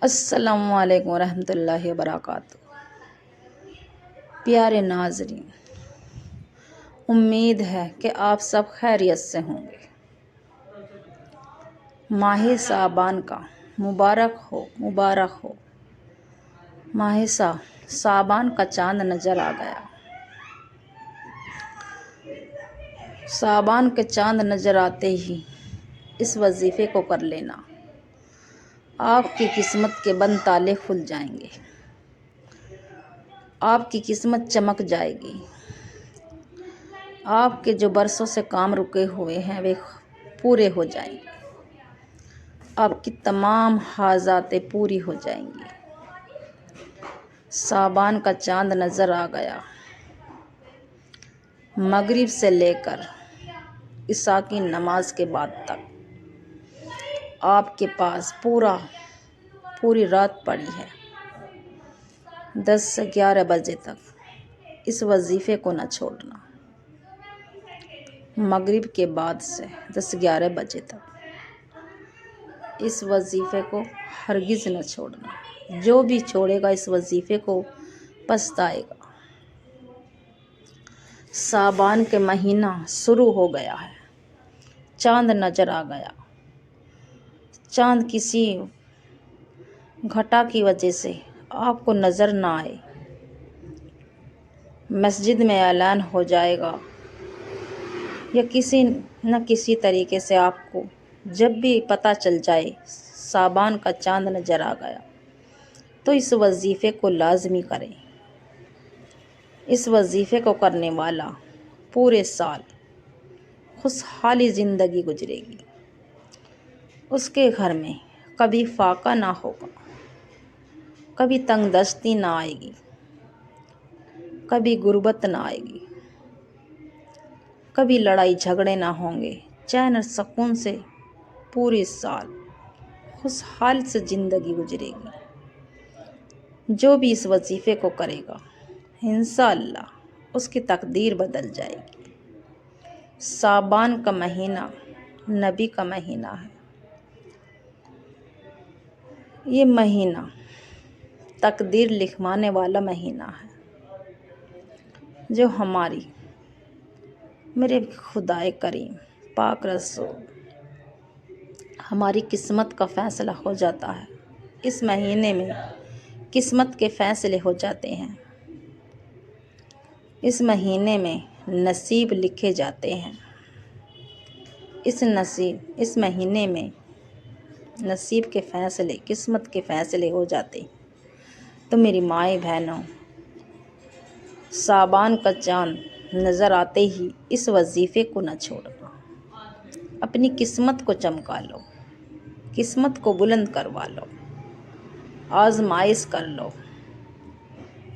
السلام علیکم ورحمۃ اللہ وبرکاتہ۔ پیارے ناظرین، امید ہے کہ آپ سب خیریت سے ہوں گے۔ ماہ صابان کا مبارک ہو۔ ماہ صابان کا چاند نظر آ گیا۔ صابان کے چاند نظر آتے ہی اس وظیفے کو کر لینا، آپ کی قسمت کے بند تالے کھل جائیں گے، آپ کی قسمت چمک جائے گی، آپ کے جو برسوں سے کام رکے ہوئے ہیں وہ پورے ہو جائیں گے، آپ کی تمام حاجاتیں پوری ہو جائیں گی۔ صابان کا چاند نظر آ گیا۔ مغرب سے لے کر عشاء کی نماز کے بعد تک آپ کے پاس پوری رات پڑی ہے۔ 10 سے 11 بجے تک اس وظیفے کو نہ چھوڑنا۔ مغرب کے بعد سے 10-11 بجے تک اس وظیفے کو ہرگز نہ چھوڑنا۔ جو بھی چھوڑے گا اس وظیفے کو پچھتائے گا۔ صابان کے مہینہ شروع ہو گیا ہے۔ چاند نظر آ گیا۔ چاند کسی گھٹا کی وجہ سے آپ کو نظر نہ آئے، مسجد میں اعلان ہو جائے گا یا کسی نہ کسی طریقے سے آپ کو جب بھی پتہ چل جائے صابان کا چاند نظر آ گیا تو اس وظیفے کو لازمی کریں۔ اس وظیفے کو کرنے والا پورے سال خوشحالی زندگی گزرے گی۔ اس کے گھر میں کبھی فاقہ نہ ہوگا، کبھی تنگ دستی نہ آئے گی، کبھی غربت نہ آئے گی، کبھی لڑائی جھگڑے نہ ہوں گے۔ چین اور سکون سے پورے سال خوشحال سے زندگی گزرے گی۔ جو بھی اس وظیفے کو کرے گا انشاءاللہ اس کی تقدیر بدل جائے گی۔ صابان کا مہینہ نبی کا مہینہ ہے۔ یہ مہینہ تقدیر لکھوانے والا مہینہ ہے، جو میرے خدائے کریم پاک رسول ہماری قسمت کا فیصلہ ہو جاتا ہے۔ اس مہینے میں قسمت کے فیصلے ہو جاتے ہیں۔ اس مہینے میں نصیب لکھے جاتے ہیں۔ اس مہینے میں نصیب کے فیصلے، قسمت کے فیصلے ہو جاتے ہیں۔ تو میری مائیں بہنوں، صابان کا چاند نظر آتے ہی اس وظیفے کو نہ چھوڑنا۔ اپنی قسمت کو چمکا لو، قسمت کو بلند کروا لو، آزمائش کر لو۔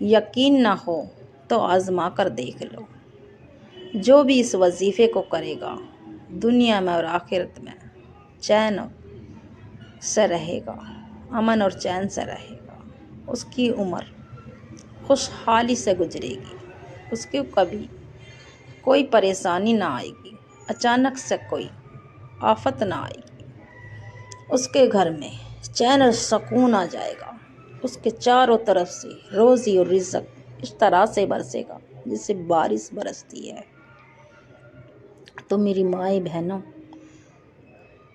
یقین نہ ہو تو آزما کر دیکھ لو۔ جو بھی اس وظیفے کو کرے گا دنیا میں اور آخرت میں چین سے رہے گا، امن اور چین سے رہے گا۔ اس کی عمر خوشحالی سے گزرے گی۔ اس کو کبھی کوئی پریشانی نہ آئے گی، اچانک سے کوئی آفت نہ آئے گی۔ اس کے گھر میں چین اور سکون آ جائے گا۔ اس کے چاروں طرف سے روزی اور رزق اس طرح سے برسے گا جیسے بارش برستی ہے۔ تو میری مائیں بہنوں،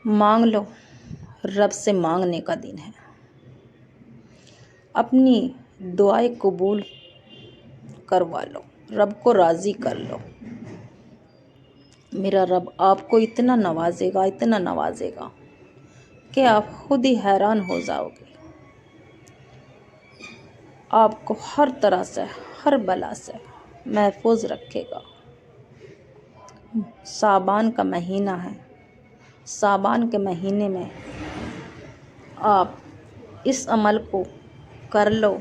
مانگ لو، رب سے مانگنے کا دن ہے۔ اپنی دعائیں قبول کروا لو، رب کو راضی کر لو۔ میرا رب آپ کو اتنا نوازے گا کہ آپ خود ہی حیران ہو جاؤ گے۔ آپ کو ہر طرح سے، ہر بلا سے محفوظ رکھے گا۔ صابان کا مہینہ ہے۔ صابان کے مہینے میں آپ اس عمل کو کر لو،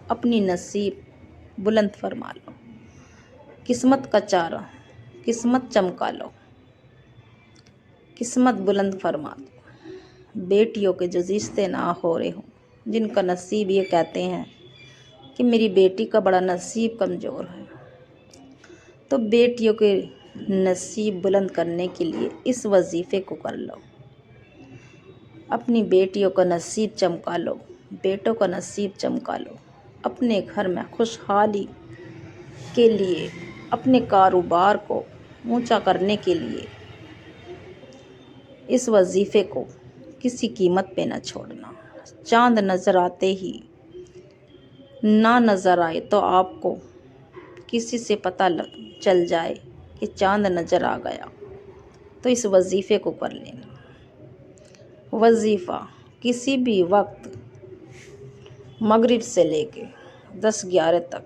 اپنی نصیب بلند فرما لو، قسمت کا چارہ، قسمت چمکا لو، قسمت بلند فرما دو۔ بیٹیوں کے جو رشتے نہ ہو رہے ہوں، جن کا نصیب یہ کہتے ہیں کہ میری بیٹی کا بڑا نصیب کمزور ہے، تو بیٹیوں کے نصیب بلند کرنے کے لیے اس وظیفے کو کر لو۔ اپنی بیٹیوں کا نصیب چمکا لو، بیٹوں کا نصیب چمکا لو، اپنے گھر میں خوشحالی کے لیے، اپنے کاروبار کو اونچا کرنے کے لیے اس وظیفے کو کسی قیمت پہ نہ چھوڑنا۔ چاند نظر آتے ہی نہ نظر آئے تو آپ کو کسی سے پتہ چل جائے کہ چاند نظر آ گیا تو اس وظیفے کو کر لینا۔ وظیفہ کسی بھی وقت مغرب سے لے کے 10-11 تک،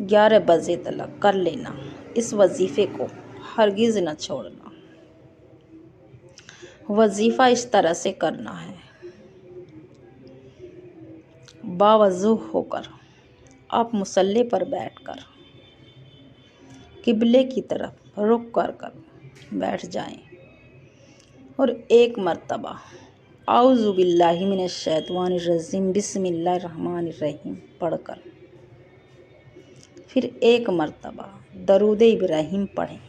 11 بجے تک کر لینا۔ اس وظیفے کو ہرگز نہ چھوڑنا۔ وظیفہ اس طرح سے کرنا ہے، باوضو ہو کر آپ مصلی پر بیٹھ کر قبلے کی طرف رخ کر بیٹھ جائیں اور ایک مرتبہ اعوذ باللہ من الشیطان الرجیم بسم اللہ الرحمن الرحیم پڑھ کر پھر ایک مرتبہ درود ابراہیم پڑھیں،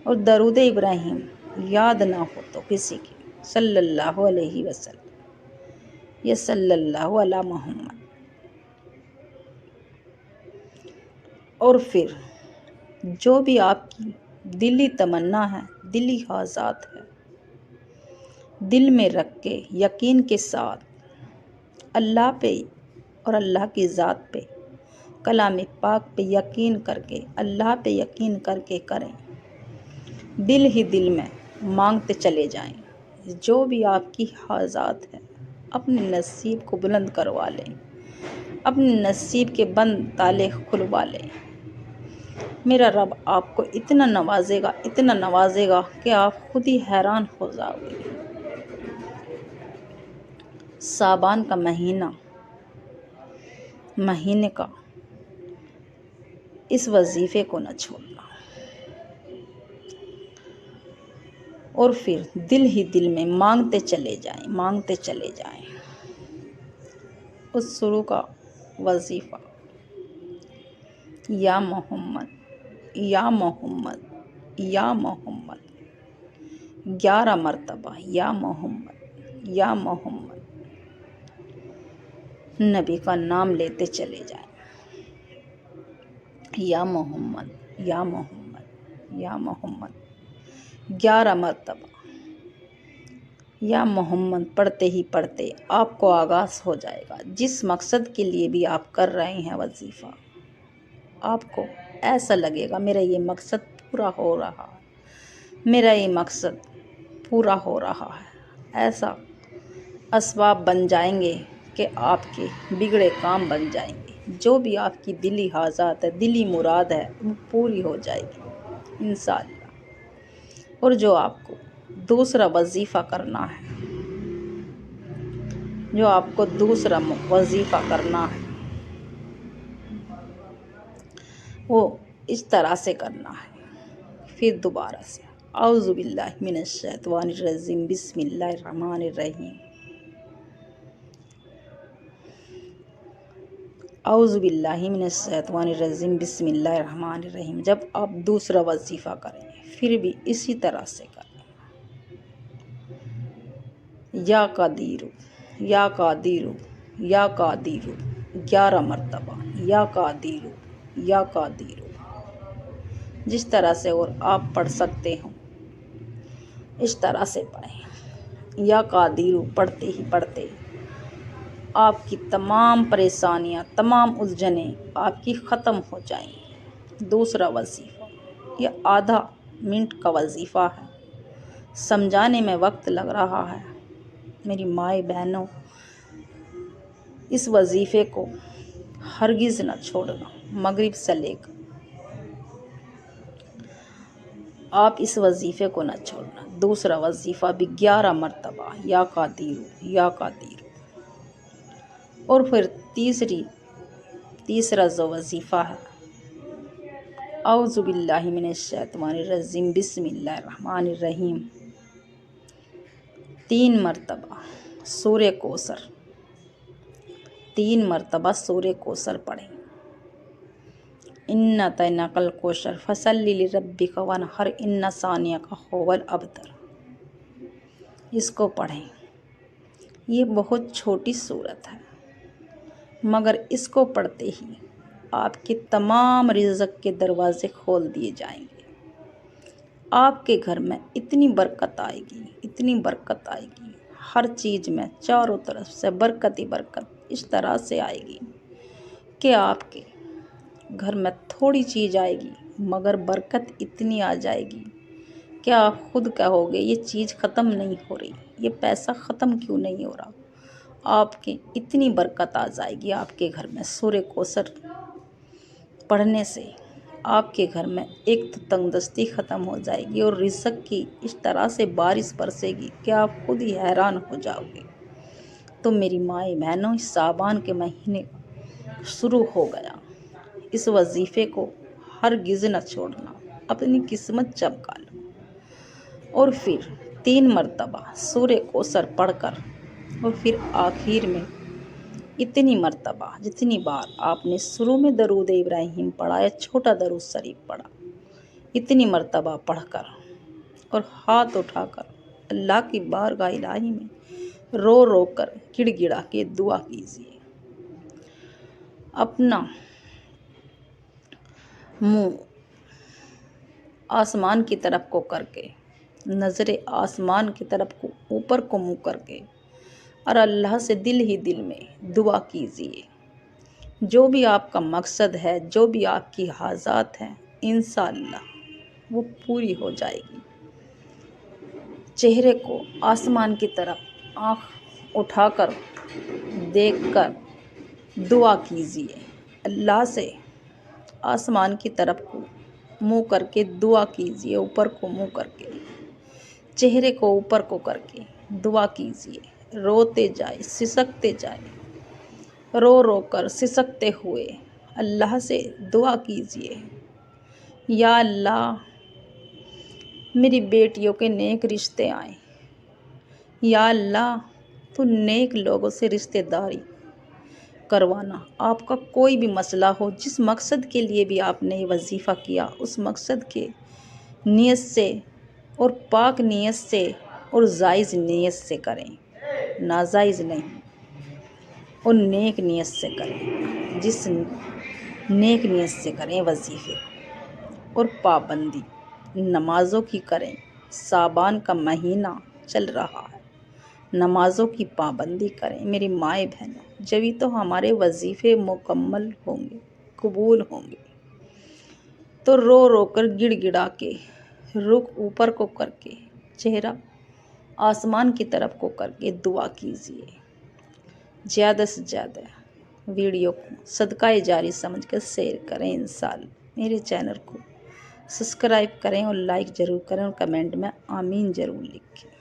اور درود ابراہیم یاد نہ ہو تو کسی کی صلی اللہ علیہ وسلم یا صلی اللہ علی محمد، اور پھر جو بھی آپ کی دلی تمنا ہے، دلی حاجات ہے، دل میں رکھ کے یقین کے ساتھ اللہ پہ اور اللہ کی ذات پہ، کلام پاک پہ یقین کر کے، اللہ پہ یقین کر کے کریں۔ دل ہی دل میں مانگتے چلے جائیں۔ جو بھی آپ کی حاجات ہے اپنے نصیب کو بلند کروا لیں، اپنے نصیب کے بند تالے کھلوا لیں۔ میرا رب آپ کو اتنا نوازے گا، اتنا نوازے گا کہ آپ خود ہی حیران ہو جاؤ گے۔ شعبان کا مہینے کا اس وظیفے کو نہ چھوڑنا، اور پھر دل ہی دل میں مانگتے چلے جائیں، مانگتے چلے جائیں۔ اس شروع کا وظیفہ یا محمد یا محمد یا محمد 11 مرتبہ، یا محمد یا محمد نبی کا نام لیتے چلے جائیں۔ یا محمد یا محمد یا محمد 11 مرتبہ یا محمد پڑھتے ہی پڑھتے آپ کو آغاز ہو جائے گا۔ جس مقصد کے لیے بھی آپ کر رہے ہیں وظیفہ، آپ کو ایسا لگے گا میرا یہ مقصد پورا ہو رہا ہے، میرا یہ مقصد پورا ہو رہا ہے۔ ایسا اسباب بن جائیں گے کہ آپ کے بگڑے کام بن جائیں گے۔ جو بھی آپ کی دلی حاجات ہے، دلی مراد ہے، وہ پوری ہو جائے گی انشاءاللہ۔ اور جو آپ کو دوسرا وظیفہ کرنا ہے، جو آپ کو دوسرا وظیفہ کرنا ہے، وہ اس طرح سے کرنا ہے۔ پھر دوبارہ سے اعوذ باللہ من الشیطان الرجیم بسم اللہ الرحمن الرحیم، اعوذ باللہ من الشیطان الرجیم بسم اللہ الرحمن الرحیم۔ جب آپ دوسرا وظیفہ کریں پھر بھی اسی طرح سے کریں، یا قادیرو یا قادیرو یا قادیرو 11 مرتبہ، یا قادیرو یا قادیرو، جس طرح سے اور آپ پڑھ سکتے ہوں اس طرح سے پڑھیں۔ یا قادیرو پڑھتے ہی پڑھتے آپ کی تمام پریشانیاں، تمام الجھنیں آپ کی ختم ہو جائیں گی۔ دوسرا وظیفہ یہ آدھا منٹ کا وظیفہ ہے، سمجھانے میں وقت لگ رہا ہے۔ میری مائیں بہنوں، اس وظیفے کو ہرگز نہ چھوڑنا۔ مغرب سے لے کر آپ اس وظیفے کو نہ چھوڑنا۔ دوسرا وظیفہ بھی 11 مرتبہ، یا قادیرو یا قادیرو، اور پھر تیسرا جو وظیفہ ہے اعوذ باللہ من الشیطان الرجیم بسم اللہ الرحمن الرحیم 3 مرتبہ سورہ کوثر، 3 مرتبہ سورہ کوثر پڑھیں۔ اِنَّا أَعْطَيْنَاكَ الْكَوْثَرَ فَصَلِّ لِرَبِّكَ وَانْحَرْ إِنَّ شَانِئَكَ هُوَ الْأَبْتَرُ، اس کو پڑھیں۔ یہ بہت چھوٹی صورت ہے، مگر اس کو پڑھتے ہی آپ کے تمام رزق کے دروازے کھول دیے جائیں گے۔ آپ کے گھر میں اتنی برکت آئے گی، اتنی برکت آئے گی، ہر چیز میں چاروں طرف سے برکت ہی برکت اس طرح سے آئے گی کہ آپ کے گھر میں تھوڑی چیز آئے گی مگر برکت اتنی آ جائے گی کہ آپ خود کہو گے یہ چیز ختم نہیں ہو رہی، یہ پیسہ ختم کیوں نہیں ہو رہا۔ آپ کے اتنی برکت آ جائے گی آپ کے گھر میں۔ سورہ کوثر پڑھنے سے آپ کے گھر میں ایک تو تنگ دستی ختم ہو جائے گی اور رزق کی اس طرح سے بارش برسے گی کہ آپ خود ہی حیران ہو جاؤ گے۔ تو میری مائیں بہنوں، اس شعبان کے مہینے شروع ہو گیا، اس وظیفے کو ہرگز نہ چھوڑنا، اپنی قسمت چمکا لو۔ اور پھر 3 مرتبہ سورہ کوثر پڑھ کر، اور پھر آخر میں اتنی مرتبہ جتنی بار آپ نے شروع میں درود ابراہیم پڑھا یا چھوٹا درود شریف پڑھا، اتنی مرتبہ پڑھ کر اور ہاتھ اٹھا کر اللہ کی بارگاہ الہی میں رو رو کر گڑ گڑا کے دعا کیجیے۔ اپنا منہ آسمان کی طرف کو کر کے، نظر آسمان کی طرف کو اوپر کو منہ کر کے، اور اللہ سے دل ہی دل میں دعا کیجیے۔ جو بھی آپ کا مقصد ہے، جو بھی آپ کی حاجات ہیں، انشاءاللہ وہ پوری ہو جائے گی۔ چہرے کو آسمان کی طرف آنکھ اٹھا کر دیکھ کر دعا کیجیے۔ اللہ سے آسمان کی طرف کو منہ کر کے دعا کیجیے، اوپر کو منہ کر کے، چہرے کو اوپر کو کر کے دعا کیجیے۔ روتے جائے، سسکتے جائے، رو رو کر سسکتے ہوئے اللہ سے دعا کیجیے، یا اللہ میری بیٹیوں کے نیک رشتے آئیں، یا اللہ تو نیک لوگوں سے رشتے داری کروانا۔ آپ کا کوئی بھی مسئلہ ہو، جس مقصد کے لیے بھی آپ نے یہ وظیفہ کیا، اس مقصد کے نیت سے اور پاک نیت سے اور جائز نیت سے کریں، ناجائز نہیں، اور نیک نیت سے کریں۔ جس نیک نیت سے کریں وظیفے کو، اور پابندی نمازوں کی کریں۔ شعبان کا مہینہ چل رہا ہے، نمازوں کی پابندی کریں میری مائیں بہنوں، جبھی تو ہمارے وظیفے مکمل ہوں گے، قبول ہوں گے۔ تو رو رو کر گڑ گڑا کے، رخ اوپر کو کر کے، چہرہ آسمان کی طرف کو کر کے دعا کیجیے۔ زیادہ سے زیادہ ویڈیو کو صدقہ جاری سمجھ کر شیئر کریں۔ انشاءاللہ میرے چینل کو سبسکرائب کریں اور لائک ضرور کریں، اور کمنٹ میں آمین ضرور لکھیں۔